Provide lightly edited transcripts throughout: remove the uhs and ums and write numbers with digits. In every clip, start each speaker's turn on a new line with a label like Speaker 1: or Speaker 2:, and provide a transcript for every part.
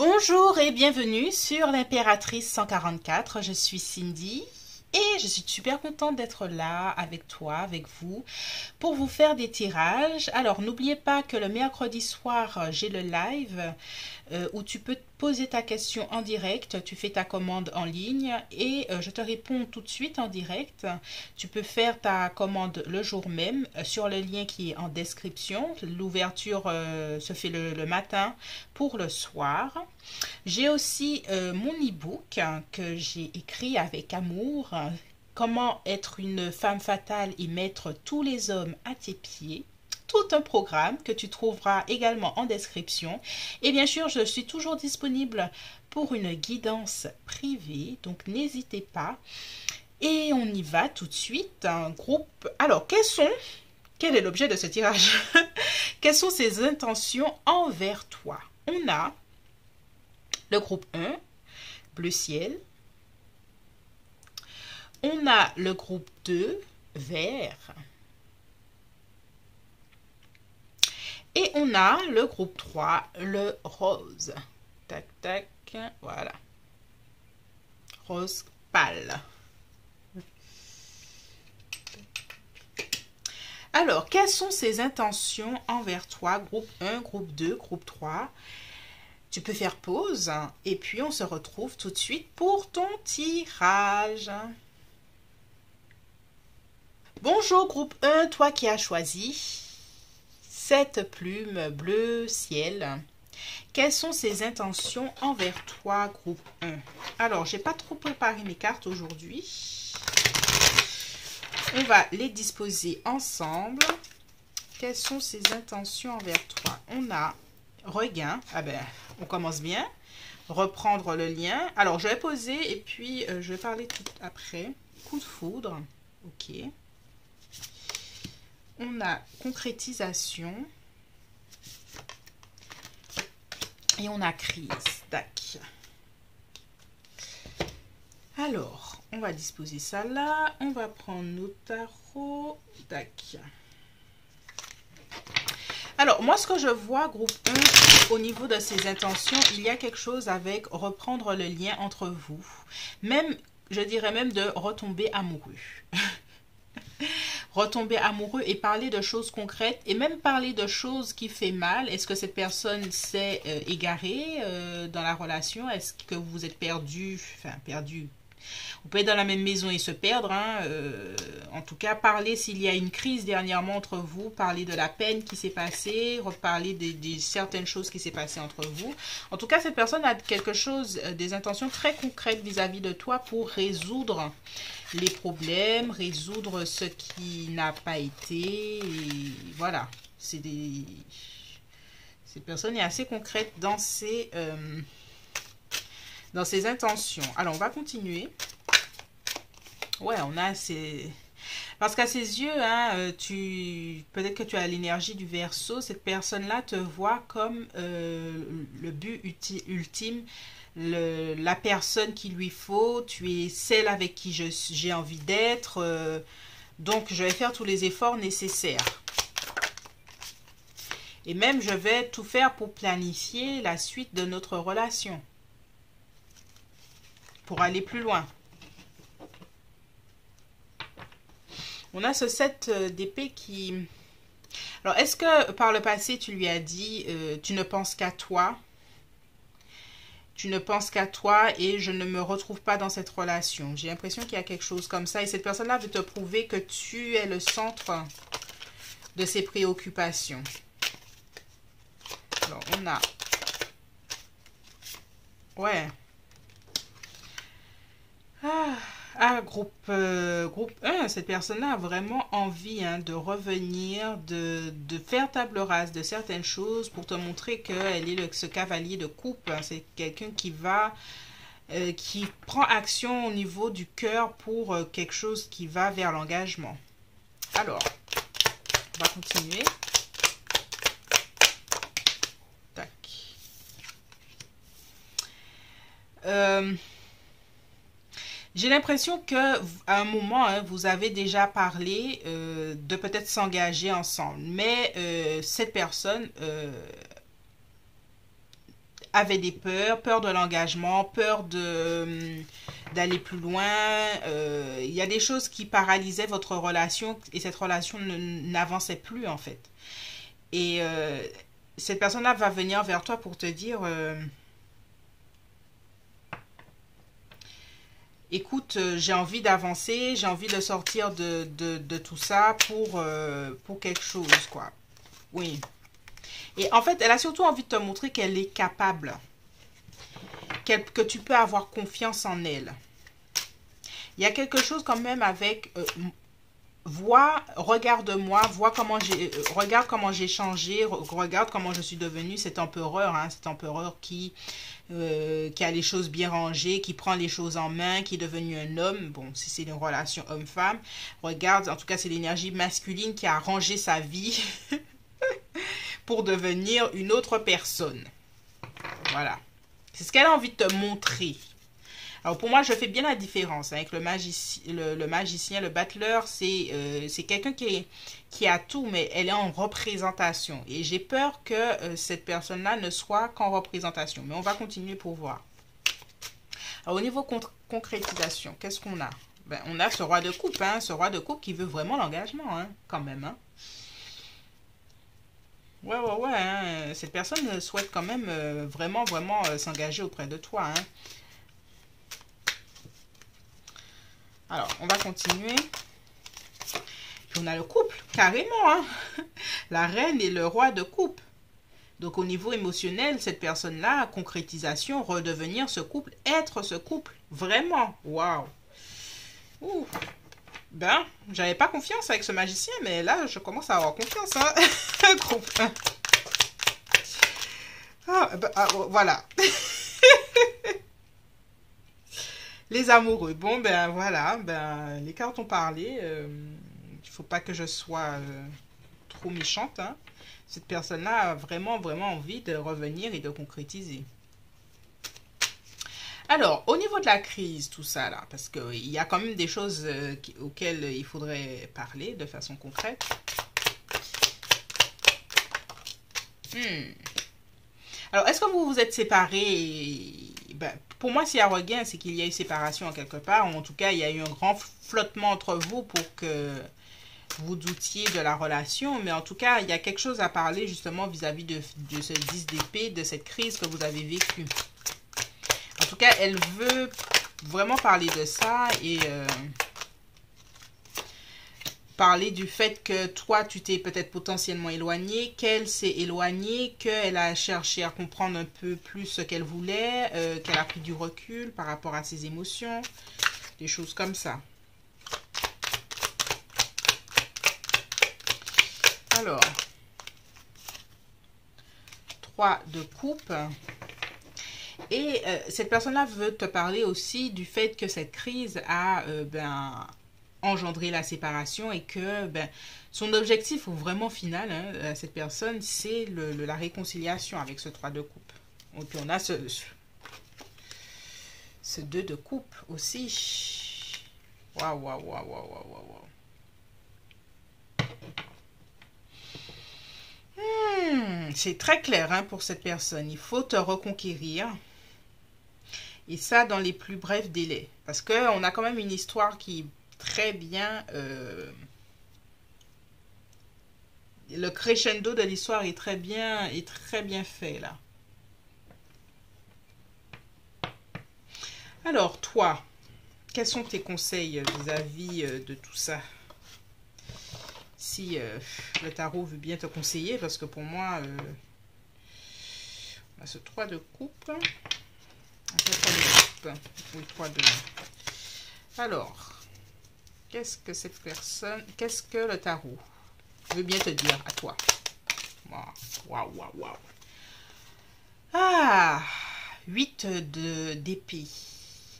Speaker 1: Bonjour et bienvenue sur l'Impératrice 144, je suis Cindy et je suis super contente d'être là avec toi, avec vous, pour vous faire des tirages. Alors n'oubliez pas que le mercredi soir, j'ai le live où tu peux poser ta question en direct, tu fais ta commande en ligne et je te réponds tout de suite en direct. Tu peux faire ta commande le jour même sur le lien qui est en description. L'ouverture se fait le matin pour le soir. J'ai aussi mon e-book que j'ai écrit avec amour. Comment être une femme fatale et mettre tous les hommes à tes pieds. Tout un programme que tu trouveras également en description. Et bien sûr, je suis toujours disponible pour une guidance privée, donc n'hésitez pas. Et on y va tout de suite. Un groupe. Alors, quel est l'objet de ce tirage? Quelles sont ses intentions envers toi? On a le groupe 1, bleu ciel. On a le groupe 2, vert. Et on a le groupe 3, le rose. Tac, tac, voilà. Rose pâle. Alors, quelles sont ses intentions envers toi? Groupe 1, groupe 2, groupe 3. Tu peux faire pause et puis on se retrouve tout de suite pour ton tirage. Bonjour groupe 1, toi qui as choisi cette plume bleu ciel. Quelles sont ses intentions envers toi groupe 1? Alors, j'ai pas trop préparé mes cartes aujourd'hui. On va les disposer ensemble. Quelles sont ses intentions envers toi? On a regain. Ah ben, on commence bien. Reprendre le lien. Alors, je vais poser et puis je vais parler tout après. Coup de foudre. Ok. On a concrétisation. Et on a crise. Tac. Alors, on va disposer ça là. On va prendre nos tarots. Tac. Alors, moi, ce que je vois, groupe 1, au niveau de ses intentions, il y a quelque chose avec reprendre le lien entre vous. Même, je dirais même de retomber amoureux. Retomber amoureux et parler de choses concrètes et même parler de choses qui fait mal. Est-ce que cette personne s'est égarée dans la relation? Est-ce que vous êtes perdu? Enfin, perdu. On peut être dans la même maison et se perdre. En tout cas, parler s'il y a une crise dernièrement entre vous, parler de la peine qui s'est passée, reparler de certaines choses qui s'est passées entre vous. En tout cas, cette personne a quelque chose, des intentions très concrètes vis-à-vis de toi pour résoudre les problèmes, résoudre ce qui n'a pas été. Et voilà, cette personne est assez concrète dans ses intentions. Alors, on va continuer. Ouais, on a ces... Parce qu'à ses yeux, peut-être que tu as l'énergie du Verseau. Cette personne-là te voit comme le but ultime, la personne qu'il lui faut. Tu es celle avec qui j'ai envie d'être. Donc, je vais faire tous les efforts nécessaires. Et même, je vais tout faire pour planifier la suite de notre relation. Pour aller plus loin. On a ce 7 d'épée qui... Alors, est-ce que par le passé, tu lui as dit tu ne penses qu'à toi? Tu ne penses qu'à toi et je ne me retrouve pas dans cette relation. J'ai l'impression qu'il y a quelque chose comme ça. Et cette personne-là veut te prouver que tu es le centre de ses préoccupations. Alors, on a... Ouais. Groupe 1, cette personne-là a vraiment envie de revenir, de faire table rase de certaines choses pour te montrer qu'elle est ce cavalier de coupe. C'est quelqu'un qui prend action au niveau du cœur pour quelque chose qui va vers l'engagement. Alors, on va continuer. Tac. J'ai l'impression qu'à un moment, vous avez déjà parlé de peut-être s'engager ensemble. Mais cette personne avait des peurs, peur de l'engagement, peur d'aller plus loin. Il y a des choses qui paralysaient votre relation et cette relation n'avançait plus en fait. Et cette personne-là va venir vers toi pour te dire écoute, j'ai envie d'avancer, j'ai envie de sortir de tout ça pour quelque chose, quoi. Oui. Et en fait, elle a surtout envie de te montrer qu'elle est capable, que tu peux avoir confiance en elle. Il y a quelque chose quand même avec regarde-moi, regarde comment j'ai changé, regarde comment je suis devenue cet empereur, hein, cet empereur qui a les choses bien rangées, qui prend les choses en main, qui est devenu un homme. Bon, si c'est une relation homme-femme, regarde, en tout cas, c'est l'énergie masculine qui a rangé sa vie pour devenir une autre personne. Voilà. C'est ce qu'elle a envie de te montrer. Alors pour moi, je fais bien la différence avec le magicien, le battleur, c'est quelqu'un qui a tout, mais elle est en représentation. Et j'ai peur que cette personne-là ne soit qu'en représentation. Mais on va continuer pour voir. Alors au niveau concrétisation, qu'est-ce qu'on a? Ben, on a ce roi de coupe, hein, ce roi de coupe qui veut vraiment l'engagement, hein, quand même. Hein. Ouais, hein, cette personne souhaite quand même vraiment s'engager auprès de toi, hein. Alors, on va continuer. Puis on a le couple, carrément, hein. La reine et le roi de coupe. Donc, au niveau émotionnel, cette personne-là, concrétisation, redevenir ce couple, être ce couple. Vraiment. Waouh. Ouh. Ben, j'avais pas confiance avec ce magicien, mais là, je commence à avoir confiance, hein. Groupe 1. Voilà. Les amoureux. Bon, ben voilà, ben, les cartes ont parlé. Il faut pas que je sois trop méchante. Hein. Cette personne-là a vraiment envie de revenir et de concrétiser. Alors, au niveau de la crise, tout ça là, parce qu'il y a quand même des choses auxquelles il faudrait parler de façon concrète. Alors, est-ce que vous vous êtes séparés? Ben, pour moi, s'il y a regain, c'est qu'il y a eu séparation en quelque part. Ou en tout cas, il y a eu un grand flottement entre vous pour que vous doutiez de la relation. Mais en tout cas, il y a quelque chose à parler justement vis-à-vis de ce 10 d'épée, de cette crise que vous avez vécue. En tout cas, elle veut vraiment parler de ça et parler du fait que toi, tu t'es peut-être potentiellement éloigné, qu'elle s'est éloignée, qu'elle a cherché à comprendre un peu plus ce qu'elle voulait, qu'elle a pris du recul par rapport à ses émotions, des choses comme ça. Alors, 3 de coupe. Et cette personne-là veut te parler aussi du fait que cette crise a engendré la séparation et que son objectif vraiment final, hein, à cette personne, c'est la réconciliation avec ce 3 de coupe. Et puis on a ce 2 de coupe aussi. Waouh. C'est très clair hein, pour cette personne. Il faut te reconquérir. Et ça dans les plus brefs délais. Parce qu'on a quand même une histoire qui est très bien... le crescendo de l'histoire est très bien fait là. Alors toi, quels sont tes conseils vis-à-vis de tout ça? Si le tarot veut bien te conseiller, parce que pour moi, on a ce 3 de coupe. Oui, 3 de... Alors, qu'est-ce que cette personne... Qu'est-ce que le tarot veut bien te dire à toi? Waouh. Ah, 8 d'épée.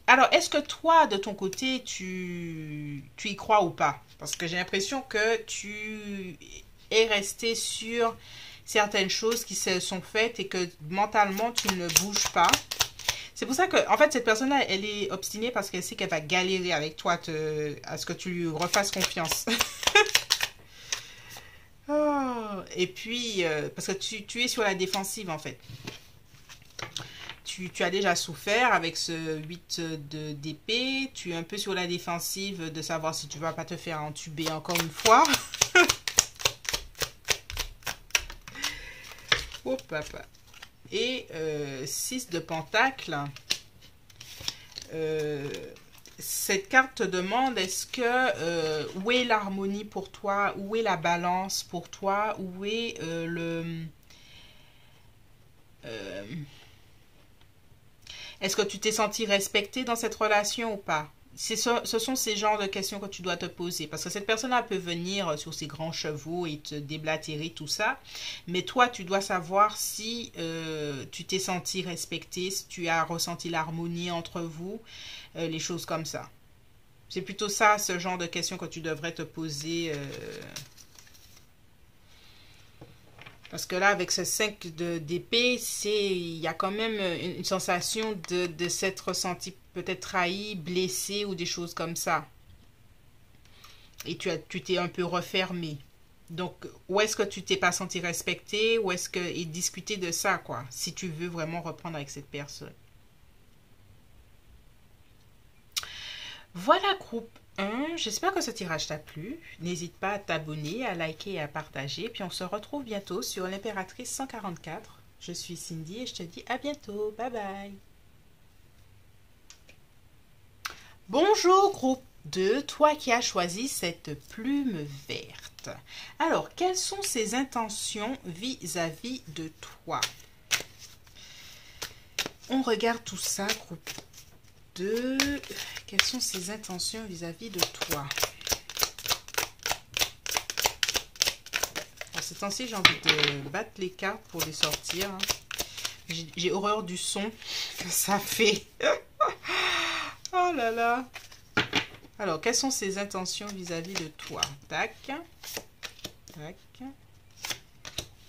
Speaker 1: Alors, est-ce que toi, de ton côté, tu y crois ou pas? Parce que j'ai l'impression que tu es resté sur certaines choses qui se sont faites et que mentalement, tu ne bouges pas. C'est pour ça que, en fait, cette personne-là, elle est obstinée parce qu'elle sait qu'elle va galérer avec toi à ce que tu lui refasses confiance. Oh, et puis, parce que tu es sur la défensive, en fait. Tu as déjà souffert avec ce 8 d'épée. Tu es un peu sur la défensive de savoir si tu vas pas te faire entuber encore une fois. Oh papa. Et 6 de pentacle. Cette carte te demande est-ce que où est l'harmonie pour toi, où est la balance pour toi, où est est-ce que tu t'es senti respecté dans cette relation ou pas? Ce sont ces genres de questions que tu dois te poser. Parce que cette personne-là peut venir sur ses grands chevaux et te déblatérer tout ça. Mais toi, tu dois savoir si tu t'es senti respecté, si tu as ressenti l'harmonie entre vous, les choses comme ça. C'est plutôt ça, ce genre de questions que tu devrais te poser. Parce que là, avec ce 5 d'épée, il y a quand même une sensation de s'être ressenti peut-être trahi, blessé ou des choses comme ça. Et tu t'es un peu refermé. Donc, où est-ce que tu t'es pas senti respecté? Ou est-ce que... Et discuter de ça, quoi. Si tu veux vraiment reprendre avec cette personne. Voilà, groupe 1. J'espère que ce tirage t'a plu. N'hésite pas à t'abonner, à liker et à partager. Puis on se retrouve bientôt sur l'Impératrice 144. Je suis Cindy et je te dis à bientôt. Bye bye. Bonjour, groupe 2. Toi qui as choisi cette plume verte. Alors, quelles sont ses intentions vis-à-vis de toi? On regarde tout ça, groupe 2. Quelles sont ses intentions vis-à-vis de toi? En ces temps-ci, j'ai envie de battre les cartes pour les sortir. J'ai horreur du son que ça fait. Oh là là. Alors, quelles sont ses intentions vis-à-vis de toi? Tac. Tac.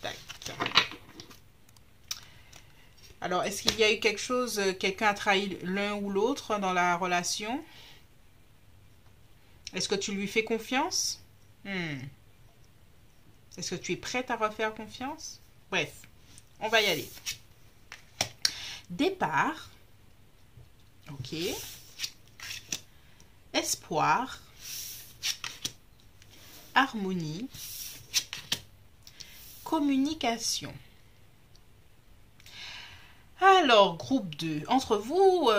Speaker 1: Tac. Alors, est-ce qu'il y a eu quelque chose, quelqu'un a trahi l'un ou l'autre dans la relation? Est-ce que tu lui fais confiance? Est-ce que tu es prête à refaire confiance? Bref, on va y aller. Départ. Ok. Espoir. Harmonie. Communication. Alors, groupe 2, entre vous,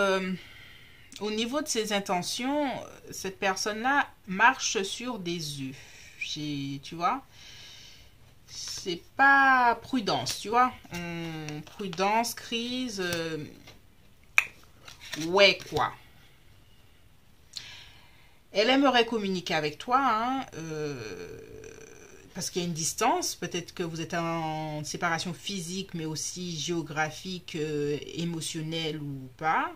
Speaker 1: au niveau de ses intentions, cette personne-là marche sur des œufs. Tu vois, c'est pas prudence, tu vois. Prudence, crise, ouais, quoi. Elle aimerait communiquer avec toi, hein, parce qu'il y a une distance, peut-être que vous êtes en séparation physique, mais aussi géographique, émotionnelle ou pas.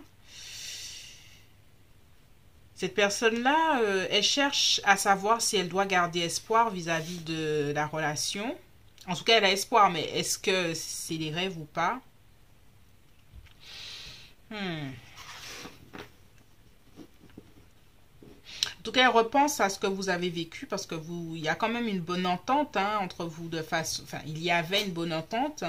Speaker 1: Cette personne-là, elle cherche à savoir si elle doit garder espoir vis-à-vis de la relation. En tout cas, elle a espoir, mais est-ce que c'est les rêves ou pas? En tout cas, elle repense à ce que vous avez vécu parce que il y a quand même une bonne entente, hein, entre vous de façon, enfin, il y avait une bonne entente,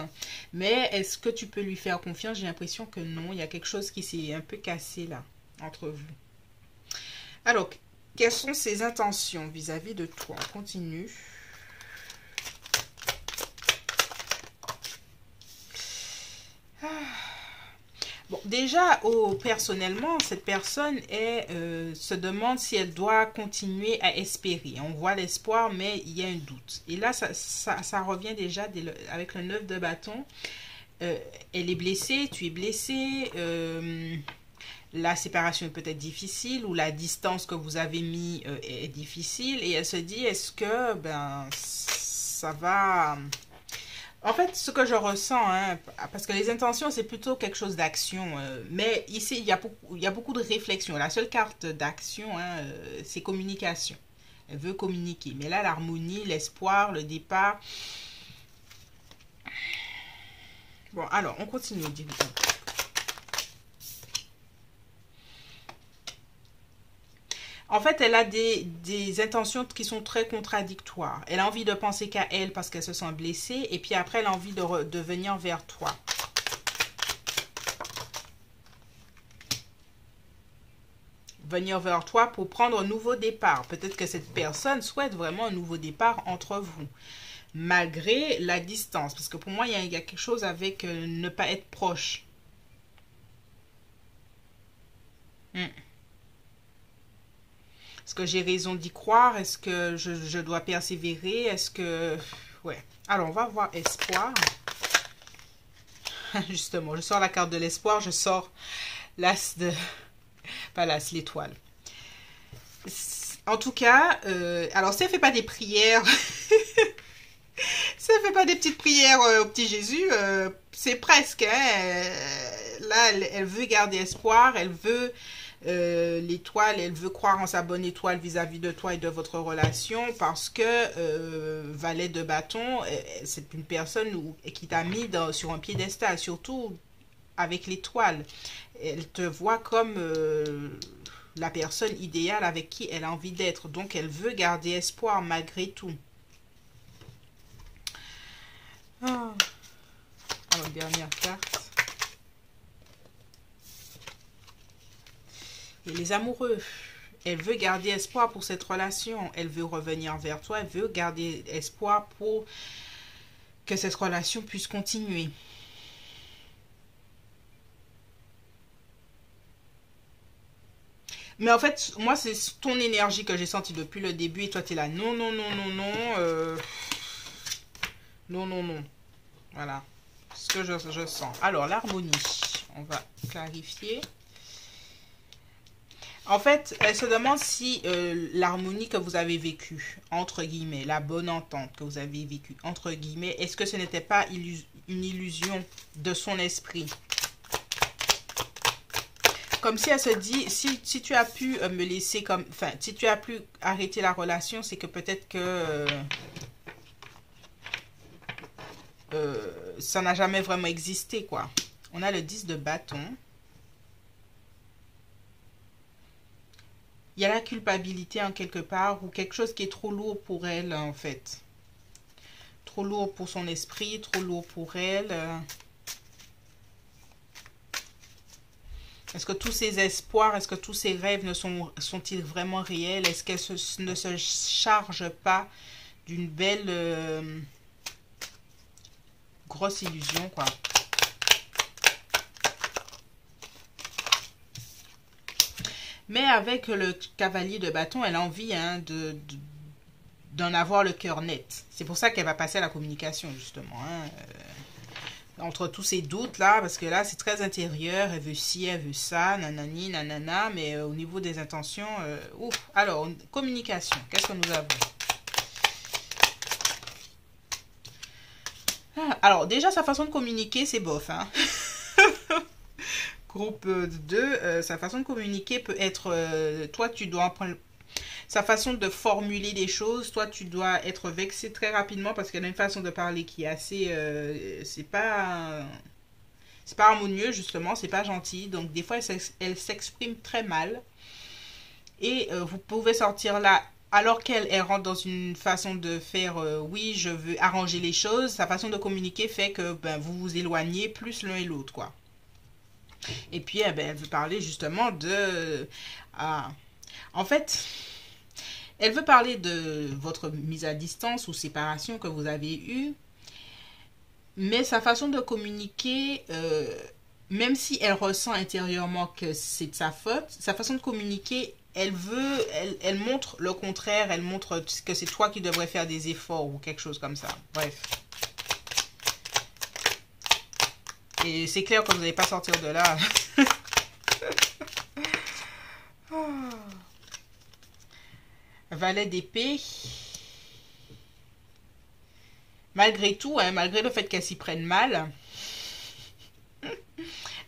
Speaker 1: mais est-ce que tu peux lui faire confiance? J'ai l'impression que non, il y a quelque chose qui s'est un peu cassé là, entre vous. Alors, quelles sont ses intentions vis-à-vis de toi? On continue. Bon, déjà, personnellement, cette personne se demande si elle doit continuer à espérer. On voit l'espoir, mais il y a un doute. Et là, ça revient déjà avec le 9 de bâton. Elle est blessée, tu es blessé. La séparation est peut-être difficile ou la distance que vous avez mis est difficile. Et elle se dit, est-ce que ça va... En fait, ce que je ressens, hein, parce que les intentions, c'est plutôt quelque chose d'action. Mais ici, il y a beaucoup de réflexion. La seule carte d'action, hein, c'est communication. Elle veut communiquer. Mais là, l'harmonie, l'espoir, le départ. Bon, alors, on continue. En fait, elle a des intentions qui sont très contradictoires. Elle a envie de penser qu'à elle parce qu'elle se sent blessée. Et puis après, elle a envie de venir vers toi. venir vers toi pour prendre un nouveau départ. Peut-être que cette personne souhaite vraiment un nouveau départ entre vous, malgré la distance. Parce que pour moi, il y a quelque chose avec ne pas être proche. Est-ce que j'ai raison d'y croire? Est-ce que je dois persévérer? Est-ce que... Ouais. Alors, on va voir espoir. Justement, je sors la carte de l'espoir, je sors l'as de... Pas l'as, l'étoile. En tout cas, alors si elle ne fait pas des prières, si elle ne fait pas des petites prières au petit Jésus, c'est presque. Hein, là, elle veut garder espoir, elle veut l'étoile, elle veut croire en sa bonne étoile vis-à-vis de toi et de votre relation parce que valet de bâton, c'est une personne qui t'a mis sur un piédestal, surtout avec l'étoile. Elle te voit comme la personne idéale avec qui elle a envie d'être. Donc, elle veut garder espoir malgré tout. Ah. Alors, dernière carte. Et les amoureux. Elle veut garder espoir pour cette relation. Elle veut revenir vers toi. Elle veut garder espoir pour que cette relation puisse continuer. Mais en fait, moi, c'est ton énergie que j'ai sentie depuis le début. Et toi, tu es là. Non, non, non, non, non. Non, non, non. Voilà. Ce que je sens. Alors, l'harmonie. On va clarifier. En fait, elle se demande si l'harmonie que vous avez vécue, entre guillemets, la bonne entente que vous avez vécue, entre guillemets, est-ce que ce n'était pas une illusion de son esprit? Comme si elle se dit, si tu as pu me laisser comme... Enfin, si tu as pu arrêter la relation, c'est que peut-être que ça n'a jamais vraiment existé, quoi. On a le 10 de bâton. Il y a la culpabilité en quelque part, ou quelque chose qui est trop lourd pour elle, en fait. Trop lourd pour son esprit, trop lourd pour elle. Est-ce que tous ses espoirs, est-ce que tous ses rêves sont-ils vraiment réels? Est-ce qu'elle ne se charge pas d'une belle grosse illusion, quoi? Mais avec le cavalier de bâton, elle a envie hein, d'en avoir le cœur net. C'est pour ça qu'elle va passer à la communication, justement. Hein. Entre tous ces doutes-là, parce que là, c'est très intérieur. Elle veut ci, elle veut ça, nanani, nanana. Mais au niveau des intentions, ouf. Alors, communication, qu'est-ce que nous avons? Alors, déjà, sa façon de communiquer, c'est bof. Hein. Groupe 2, sa façon de communiquer peut être... toi, tu dois apprendre... Sa façon de formuler des choses, toi, tu dois être vexé très rapidement parce qu'elle a une façon de parler qui est assez... c'est pas harmonieux, justement, c'est pas gentil. Donc, des fois, elle s'exprime très mal. Et vous pouvez sortir là... Alors qu'elle rentre dans une façon de faire, oui, je veux arranger les choses, sa façon de communiquer fait que vous vous éloignez plus l'un et l'autre, quoi. Et puis, elle veut parler justement de... en fait, elle veut parler de votre mise à distance ou séparation que vous avez eue. Mais sa façon de communiquer, même si elle ressent intérieurement que c'est de sa faute, sa façon de communiquer, elle montre le contraire. Elle montre que c'est toi qui devrais faire des efforts ou quelque chose comme ça. Bref. Et c'est clair que vous n'allez pas sortir de là. Valet d'épée. Malgré tout, hein, malgré le fait qu'elle s'y prenne mal,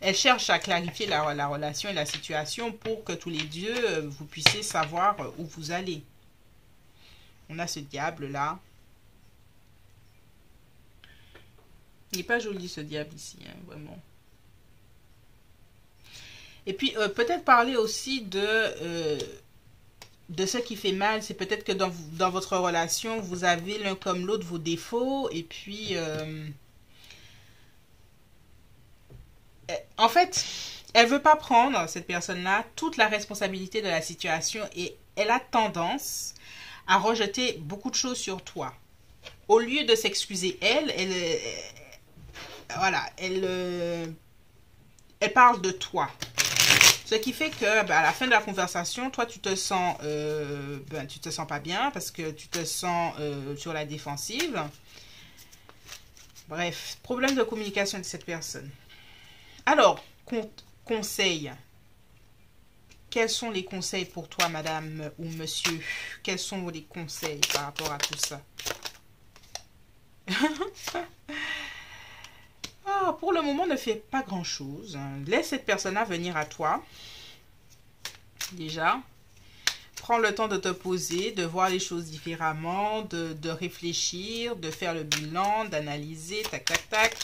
Speaker 1: elle cherche à clarifier la relation et la situation pour que tous les deux, vous puissiez savoir où vous allez. On a ce diable là. Il n'est pas joli ce diable ici, hein, vraiment. Et puis, peut-être parler aussi de ce qui fait mal. C'est peut-être que dans votre relation, vous avez l'un comme l'autre vos défauts. Et puis, en fait, Elle veut pas prendre, cette personne-là, toute la responsabilité de la situation et elle a tendance à rejeter beaucoup de choses sur toi. Au lieu de s'excuser, voilà, elle parle de toi. Ce qui fait que à la fin de la conversation, toi tu te sens tu te sens pas bien parce que tu te sens sur la défensive. Bref, problème de communication de cette personne. Alors, conseil. Quels sont les conseils pour toi, madame ou monsieur? Quels sont les conseils par rapport à tout ça? Pour le moment, ne fais pas grand-chose. Laisse cette personne-là venir à toi. Déjà. Prends le temps de te poser, de voir les choses différemment, de réfléchir, de faire le bilan, d'analyser, tac, tac, tac.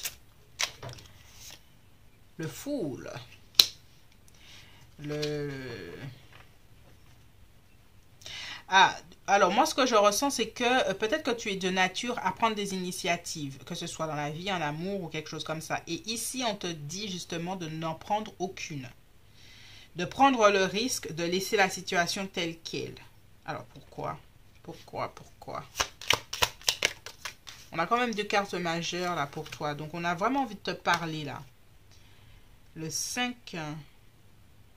Speaker 1: Le Fool. Alors moi, ce que je ressens, c'est que peut-être que tu es de nature à prendre des initiatives, que ce soit dans la vie, en amour ou quelque chose comme ça. Et ici, on te dit justement de n'en prendre aucune. De prendre le risque de laisser la situation telle qu'elle. Alors, pourquoi? Pourquoi? On a quand même 2 cartes majeures là pour toi. Donc, on a vraiment envie de te parler là. Le 5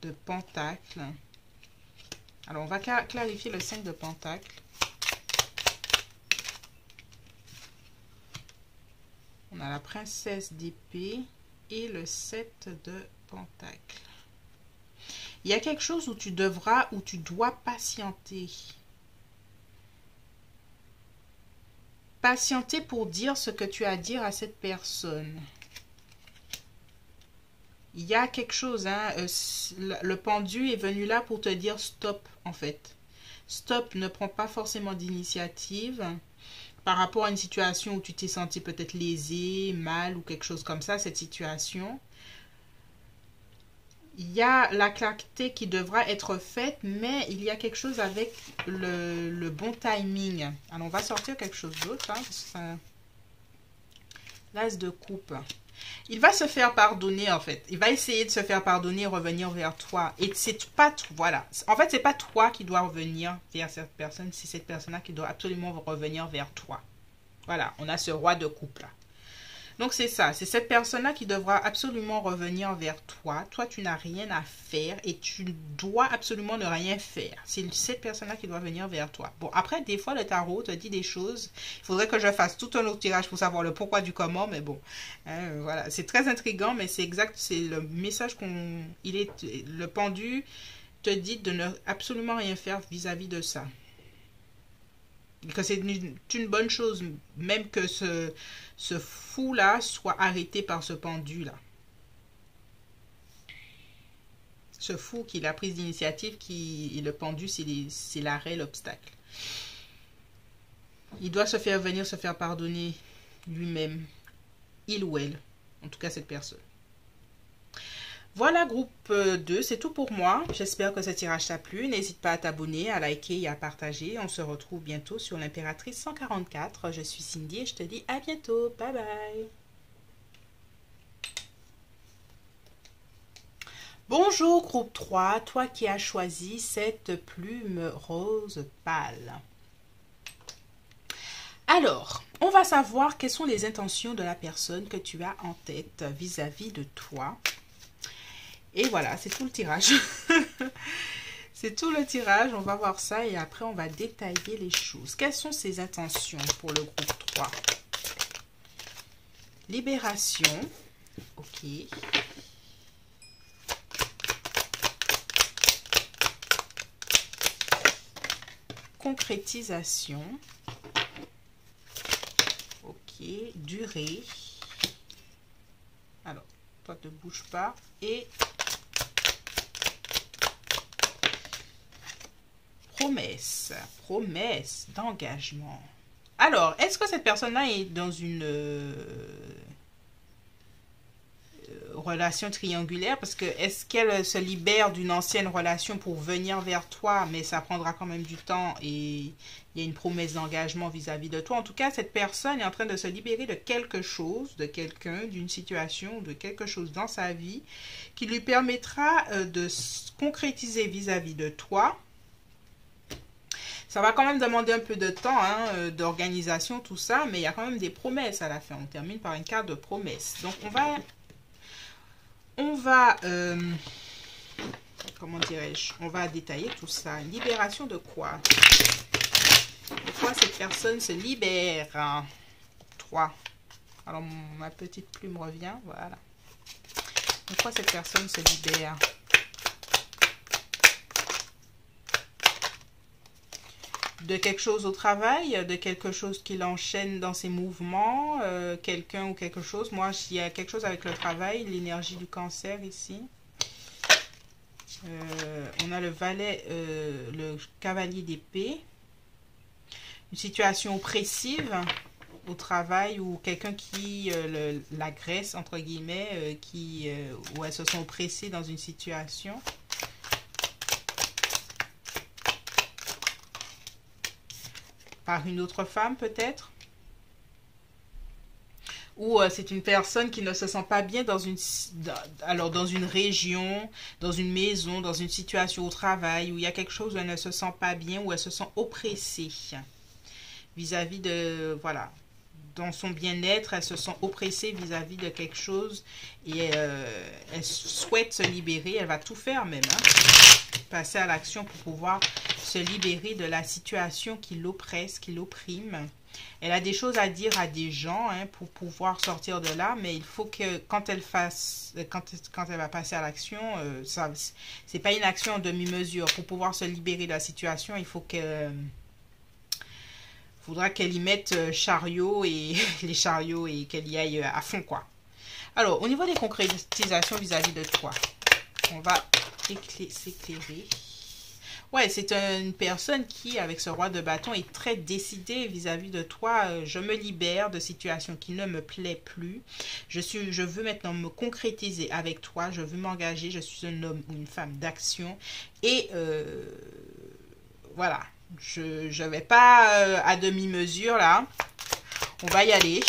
Speaker 1: de Pentacle. Alors, on va clarifier le 5 de Pentacle. On a la Princesse d'épée et le 7 de Pentacle. Il y a quelque chose où tu dois patienter. Patienter pour dire ce que tu as à dire à cette personne. Il y a quelque chose, hein, le pendu est venu là pour te dire stop, en fait. Stop, ne prends pas forcément d'initiative par rapport à une situation où tu t'es senti peut-être lésé, mal ou quelque chose comme ça, cette situation. Il y a la clarté qui devra être faite, mais il y a quelque chose avec le bon timing. Alors, on va sortir quelque chose d'autre. Hein, l'as de coupe. Il va se faire pardonner, en fait. Il va essayer de se faire pardonner et revenir vers toi. Et c'est pas... Voilà. En fait, c'est pas toi qui dois revenir vers cette personne. C'est cette personne-là qui doit absolument revenir vers toi. Voilà. On a ce roi de coupe, là. Donc, c'est ça. C'est cette personne-là qui devra absolument revenir vers toi. Toi, tu n'as rien à faire et tu dois absolument ne rien faire. C'est cette personne-là qui doit venir vers toi. Bon, après, des fois, le tarot te dit des choses. Il faudrait que je fasse tout un autre tirage pour savoir le pourquoi du comment, mais bon. Hein, voilà. C'est très intriguant, mais c'est exact. C'est le message le pendu te dit de ne absolument rien faire vis-à-vis de ça. Que c'est une bonne chose, même que ce fou-là soit arrêté par ce pendu-là. Ce fou qui a pris d'initiative, et le pendu, c'est l'arrêt, l'obstacle. Il doit se faire venir, se faire pardonner lui-même. Il ou elle. En tout cas, cette personne. Voilà, groupe 2, c'est tout pour moi. J'espère que ce tirage t'a plu. N'hésite pas à t'abonner, à liker et à partager. On se retrouve bientôt sur l'Impératrice 144. Je suis Cindy et je te dis à bientôt. Bye bye. Bonjour, groupe 3. Toi qui as choisi cette plume rose pâle. Alors, on va savoir quelles sont les intentions de la personne que tu as en tête vis-à-vis de toi. Et voilà, c'est tout le tirage. C'est tout le tirage. On va voir ça et après, on va détailler les choses. Quelles sont ses intentions pour le groupe 3? Libération. Ok. Concrétisation. Ok. Durée. Alors, toi, ne bouge pas. Et promesse d'engagement. Alors, est-ce que cette personne-là est dans relation triangulaire, parce que est-ce qu'elle se libère d'une ancienne relation pour venir vers toi, mais ça prendra quand même du temps et il y a une promesse d'engagement vis-à-vis de toi. En tout cas, cette personne est en train de se libérer de quelque chose, de quelqu'un, d'une situation, de quelque chose dans sa vie qui lui permettra de se concrétiser vis-à-vis de toi. Ça va quand même demander un peu de temps, hein, d'organisation, tout ça, mais il y a quand même des promesses à la fin. On termine par une carte de promesses. Donc, comment dirais-je, on va détailler tout ça. Une libération de quoi? De quoi cette personne se libère? 3. Alors, ma petite plume revient, voilà. De quoi cette personne se libère? De quelque chose au travail, de quelque chose qui l'enchaîne dans ses mouvements, quelqu'un ou quelque chose. Moi, il y a quelque chose avec le travail, l'énergie du cancer ici. On a le valet, le cavalier d'épée. Une situation oppressive au travail ou quelqu'un qui l'agresse, entre guillemets, où elles se sont oppressées dans une situation. Par une autre femme peut-être, ou c'est une personne qui ne se sent pas bien dans une région, dans une maison, dans une situation au travail où il y a quelque chose où elle ne se sent pas bien, où elle se sent oppressée vis-à-vis de, voilà, dans son bien-être, elle se sent oppressée vis-à-vis de quelque chose et elle souhaite se libérer, elle va tout faire même, hein, passer à l'action pour pouvoir se libérer de la situation qui l'oppresse, qui l'opprime. Elle a des choses à dire à des gens, hein, pour pouvoir sortir de là, mais il faut que quand elle va passer à l'action, c'est pas une action en demi-mesure. Pour pouvoir se libérer de la situation, il faudra qu'elle y mette chariot et les chariots et qu'elle y aille à fond, quoi. Alors, au niveau des concrétisations vis-à-vis de toi, on va s'éclairer. Ouais, c'est une personne qui, avec ce roi de bâton, est très décidée vis-à-vis de toi. Je me libère de situations qui ne me plaisent plus. Je veux maintenant me concrétiser avec toi. Je veux m'engager. Je suis un homme ou une femme d'action. Et voilà, je ne vais pas à demi-mesure là. On va y aller.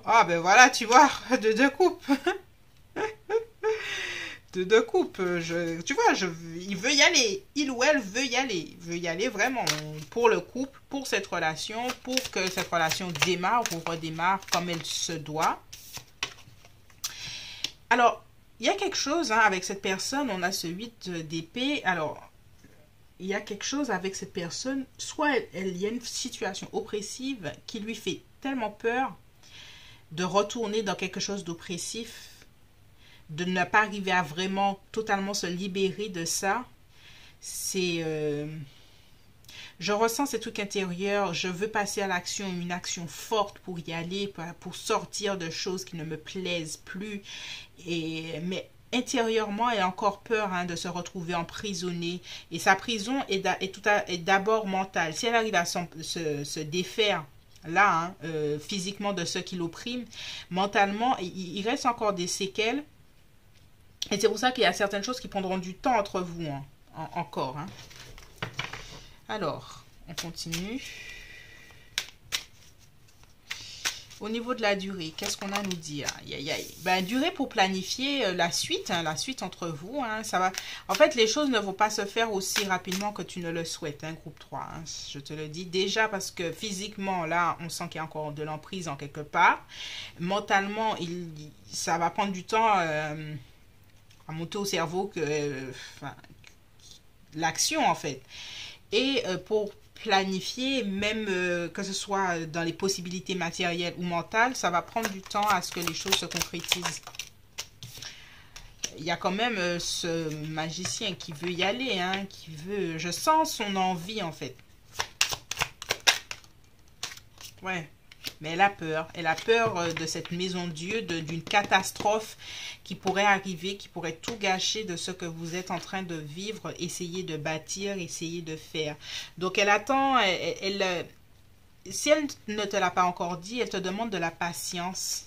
Speaker 1: Ah ben voilà, tu vois, de deux coupes. De coupe, tu vois, il veut y aller, il ou elle veut y aller, vraiment pour le couple, pour cette relation, pour que cette relation démarre ou redémarre comme elle se doit. Alors, il y a quelque chose, hein, avec cette personne, on a ce 8 d'épée, alors, il y a quelque chose avec cette personne, soit il y a une situation oppressive qui lui fait tellement peur de retourner dans quelque chose d'oppressif, de ne pas arriver à vraiment totalement se libérer de ça. C'est je ressens ces trucs intérieurs, je veux passer à l'action, une action forte pour y aller, pour sortir de choses qui ne me plaisent plus, mais intérieurement elle a encore peur, hein, de se retrouver emprisonnée, et sa prison est d'abord mentale. Si elle arrive à se défaire là, hein, physiquement de ce qui l'opprime, mentalement il reste encore des séquelles. Et c'est pour ça qu'il y a certaines choses qui prendront du temps entre vous, hein, encore. Hein. Alors, on continue. Au niveau de la durée, qu'est-ce qu'on a à nous dire? Ben, durée pour planifier la suite, hein, la suite entre vous. Hein, ça va. En fait, les choses ne vont pas se faire aussi rapidement que tu ne le souhaites, hein, groupe 3. Hein, je te le dis déjà parce que physiquement, là, on sent qu'il y a encore de l'emprise en quelque part. Mentalement, ça va prendre du temps à monter au cerveau l'action, en fait. Et pour planifier, même que ce soit dans les possibilités matérielles ou mentales, ça va prendre du temps à ce que les choses se concrétisent. Il y a quand même ce magicien qui veut y aller, hein, je sens son envie, en fait. Ouais. Mais elle a peur de cette maison de Dieu, d'une catastrophe qui pourrait arriver, qui pourrait tout gâcher de ce que vous êtes en train de vivre, essayer de bâtir, essayer de faire. Donc elle attend, si elle ne te l'a pas encore dit, elle te demande de la patience.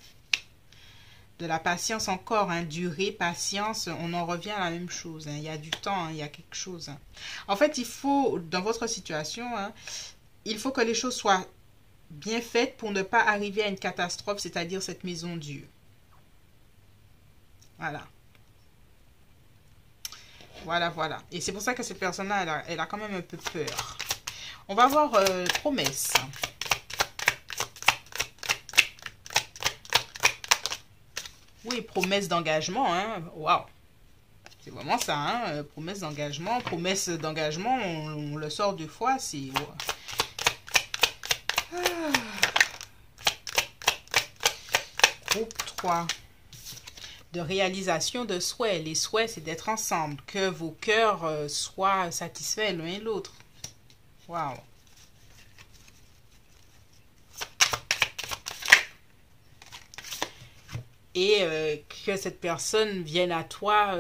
Speaker 1: De la patience encore, hein, durée, patience, on en revient à la même chose. Hein. Il y a du temps, hein, il y a quelque chose. Hein. En fait, il faut, dans votre situation, hein, il faut que les choses soient bien faites pour ne pas arriver à une catastrophe, c'est-à-dire cette maison dure. Voilà. Voilà, voilà. Et c'est pour ça que cette personne-là, elle a quand même un peu peur. On va voir promesse. Oui, promesse d'engagement, hein. Waouh. C'est vraiment ça, hein. Promesse d'engagement. Promesse d'engagement, on le sort deux fois, c'est... Ah. Groupe 3. De réalisation de souhaits. Les souhaits, c'est d'être ensemble. Que vos cœurs soient satisfaits l'un et l'autre. Waouh. Et que cette personne vienne à toi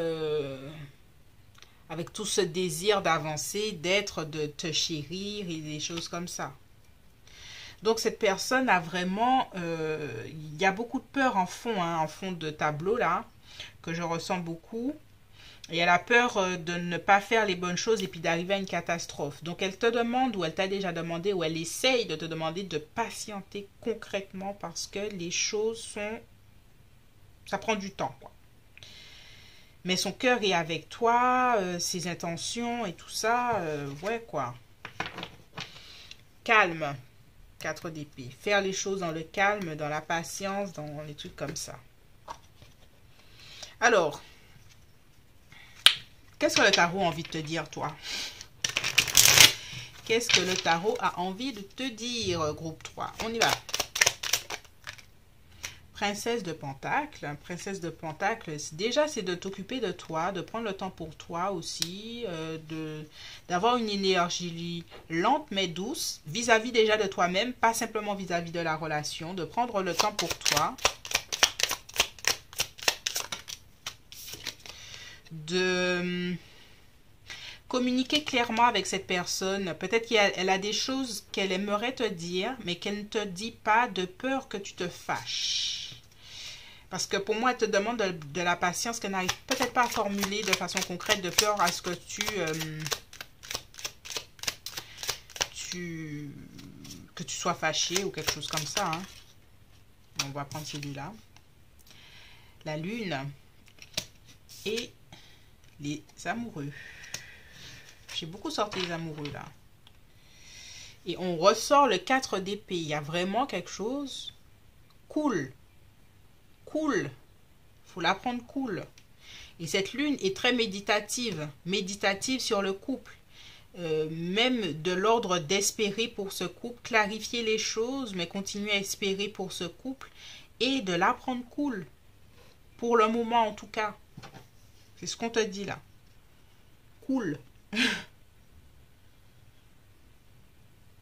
Speaker 1: avec tout ce désir d'avancer, d'être, de te chérir et des choses comme ça. Donc cette personne a vraiment, il y a beaucoup de peur en fond, hein, en fond de tableau là, que je ressens beaucoup. Et elle a peur de ne pas faire les bonnes choses et puis d'arriver à une catastrophe. Donc elle te demande, ou elle t'a déjà demandé, ou elle essaye de te demander de patienter concrètement parce que les choses sont... Ça prend du temps, quoi. Mais son cœur est avec toi, ses intentions et tout ça, ouais, quoi. Calme, 4 d'épée. Faire les choses dans le calme, dans la patience, dans les trucs comme ça. Alors, qu'est-ce que le tarot a envie de te dire, toi? Qu'est-ce que le tarot a envie de te dire, groupe 3? On y va. Princesse de Pentacle. Princesse de Pentacle, déjà, c'est de t'occuper de toi, de prendre le temps pour toi aussi, d'avoir une énergie lente mais douce, vis-à-vis déjà de toi-même, pas simplement vis-à-vis de la relation, de prendre le temps pour toi, de communiquer clairement avec cette personne. Peut-être qu'elle a des choses qu'elle aimerait te dire, mais qu'elle ne te dit pas de peur que tu te fâches. Parce que pour moi, elle te demande de la patience qu'elle n'arrive peut-être pas à formuler de façon concrète, de peur à ce que que tu sois fâché ou quelque chose comme ça. Hein. On va prendre celui-là. La lune et les amoureux. J'ai beaucoup sorti les amoureux là. Et on ressort le 4 d'épée. Il y a vraiment quelque chose cool. Cool. Faut la prendre cool. Et cette lune est très méditative. Méditative sur le couple. Même de l'ordre d'espérer pour ce couple. Clarifier les choses, mais continuer à espérer pour ce couple. Et de la prendre cool. Pour le moment en tout cas. C'est ce qu'on te dit là. Cool.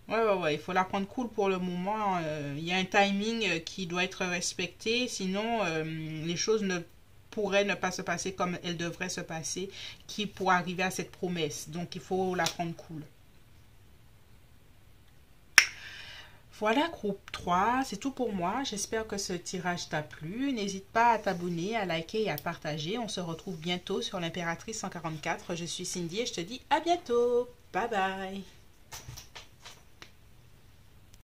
Speaker 1: Ouais, il faut la prendre cool pour le moment. Il y a un timing qui doit être respecté. Sinon, les choses ne pourraient ne pas se passer comme elles devraient se passer pour arriver à cette promesse. Donc, il faut la prendre cool. Voilà, groupe 3, c'est tout pour moi. J'espère que ce tirage t'a plu. N'hésite pas à t'abonner, à liker et à partager. On se retrouve bientôt sur l'Impératrice 144. Je suis Cindy et je te dis à bientôt. Bye bye.